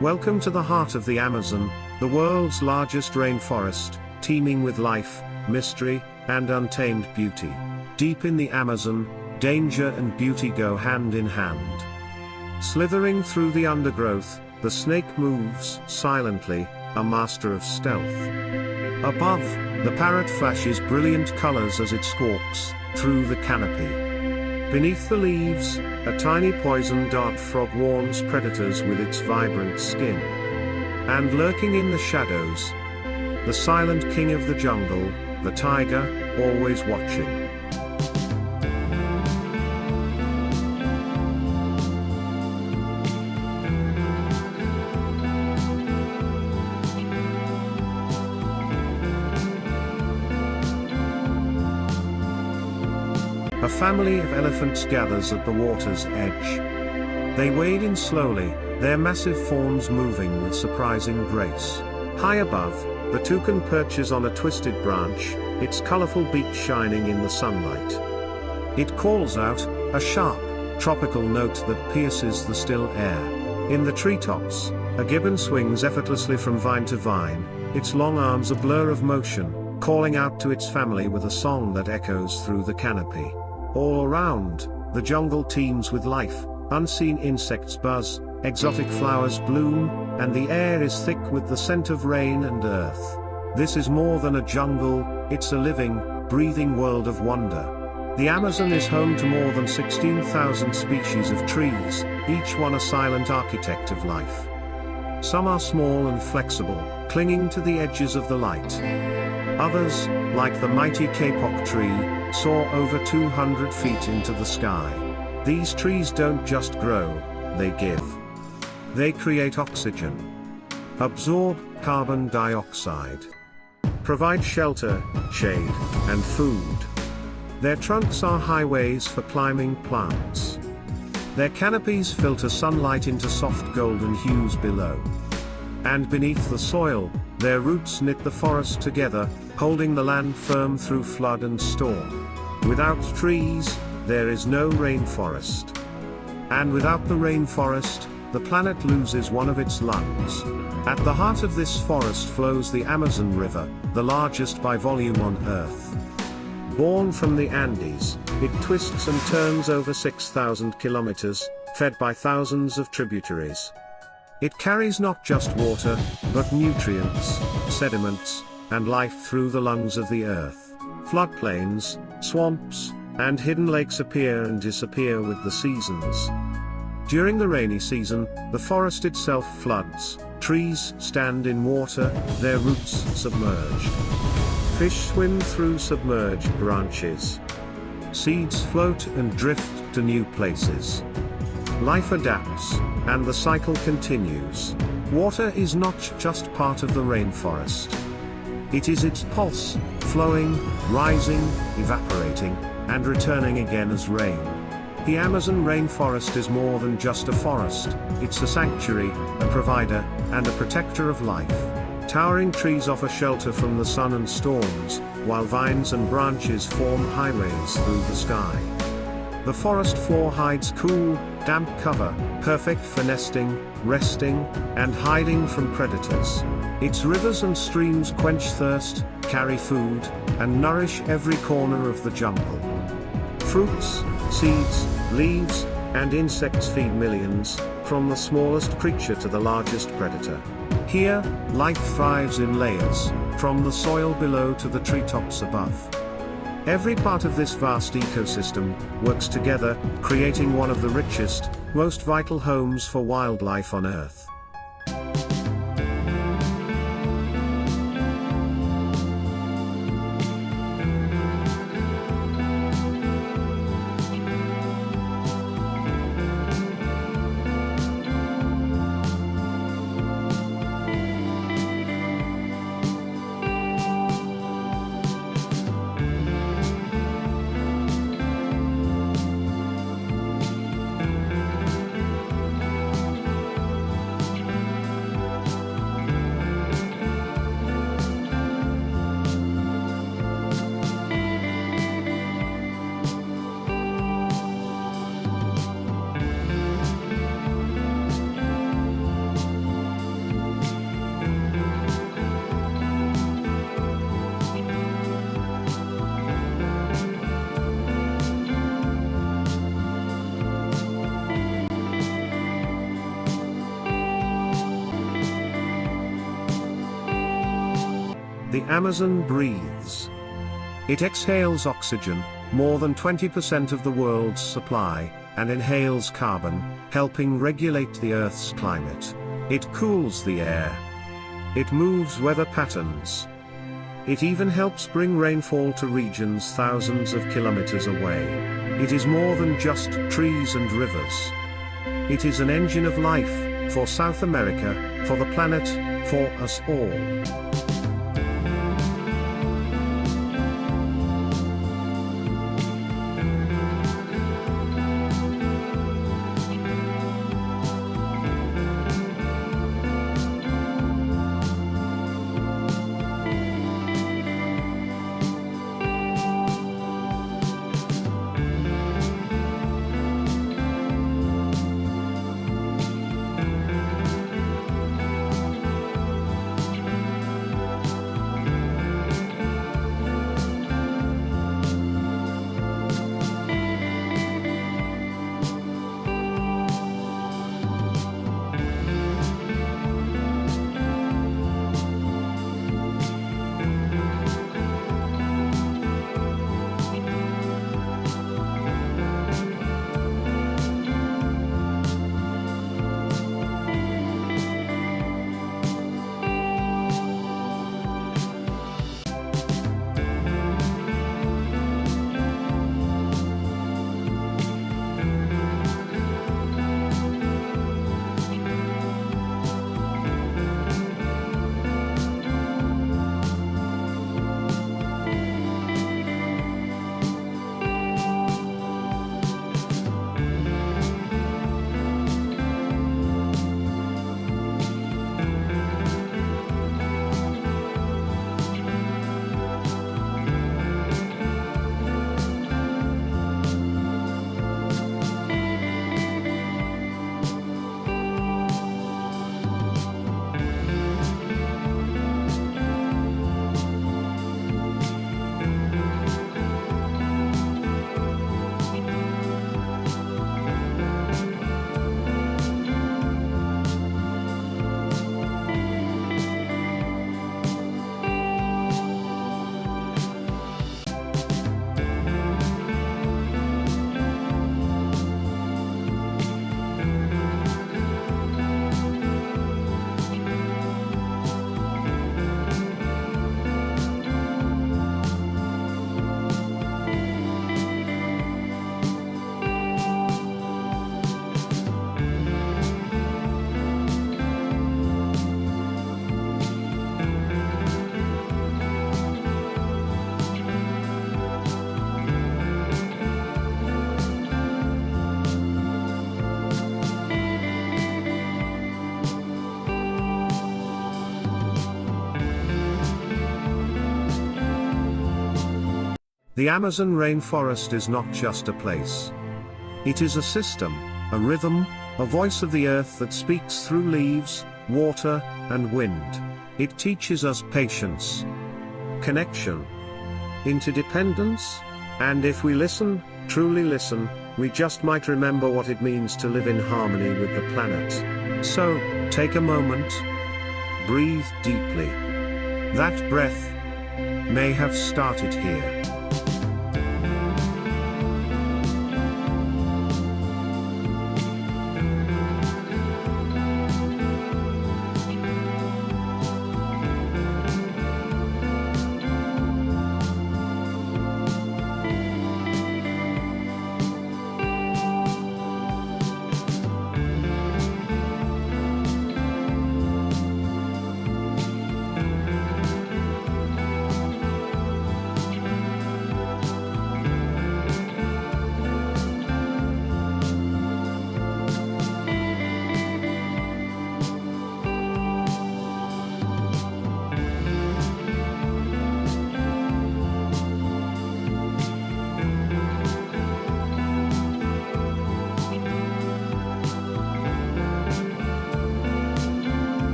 Welcome to the heart of the Amazon, the world's largest rainforest, teeming with life, mystery, and untamed beauty. Deep in the Amazon, danger and beauty go hand in hand. Slithering through the undergrowth, the snake moves silently, a master of stealth. Above, the parrot flashes brilliant colors as it squawks through the canopy. Beneath the leaves, a tiny poison dart frog warns predators with its vibrant skin. And lurking in the shadows, the silent king of the jungle, the tiger, always watching. A family of elephants gathers at the water's edge. They wade in slowly, their massive forms moving with surprising grace. High above, the toucan perches on a twisted branch, its colorful beak shining in the sunlight. It calls out, a sharp, tropical note that pierces the still air. In the treetops, a gibbon swings effortlessly from vine to vine, its long arms a blur of motion, calling out to its family with a song that echoes through the canopy. All around, the jungle teems with life, unseen insects buzz, exotic flowers bloom, and the air is thick with the scent of rain and earth. This is more than a jungle, it's a living, breathing world of wonder. The Amazon is home to more than 16,000 species of trees, each one a silent architect of life. Some are small and flexible, clinging to the edges of the light. Others, like the mighty kapok tree, soar over 200 feet into the sky. These trees don't just grow, they give. They create oxygen, absorb carbon dioxide, provide shelter, shade, and food. Their trunks are highways for climbing plants. Their canopies filter sunlight into soft golden hues below. And beneath the soil, their roots knit the forest together, holding the land firm through flood and storm. Without trees, there is no rainforest. And without the rainforest, the planet loses one of its lungs. At the heart of this forest flows the Amazon River, the largest by volume on Earth. Born from the Andes, it twists and turns over 6,000 kilometers, fed by thousands of tributaries. It carries not just water, but nutrients, sediments, and life through the lungs of the earth. Floodplains, swamps, and hidden lakes appear and disappear with the seasons. During the rainy season, the forest itself floods, trees stand in water, their roots submerged. Fish swim through submerged branches. Seeds float and drift to new places. Life adapts, and the cycle continues. Water is not just part of the rainforest. It is its pulse, flowing, rising, evaporating, and returning again as rain. The Amazon rainforest is more than just a forest, it's a sanctuary, a provider, and a protector of life. Towering trees offer shelter from the sun and storms, while vines and branches form highways through the sky. The forest floor hides cool, damp cover, perfect for nesting, resting, and hiding from predators. Its rivers and streams quench thirst, carry food, and nourish every corner of the jungle. Fruits, seeds, leaves, and insects feed millions, from the smallest creature to the largest predator. Here, life thrives in layers, from the soil below to the treetops above. Every part of this vast ecosystem works together, creating one of the richest, most vital homes for wildlife on Earth. The Amazon breathes. It exhales oxygen, more than 20% of the world's supply, and inhales carbon, helping regulate the Earth's climate. It cools the air. It moves weather patterns. It even helps bring rainfall to regions thousands of kilometers away. It is more than just trees and rivers. It is an engine of life, for South America, for the planet, for us all. The Amazon rainforest is not just a place. It is a system, a rhythm, a voice of the earth that speaks through leaves, water, and wind. It teaches us patience, connection, interdependence, and if we listen, truly listen, we just might remember what it means to live in harmony with the planet. So, take a moment, breathe deeply. That breath may have started here.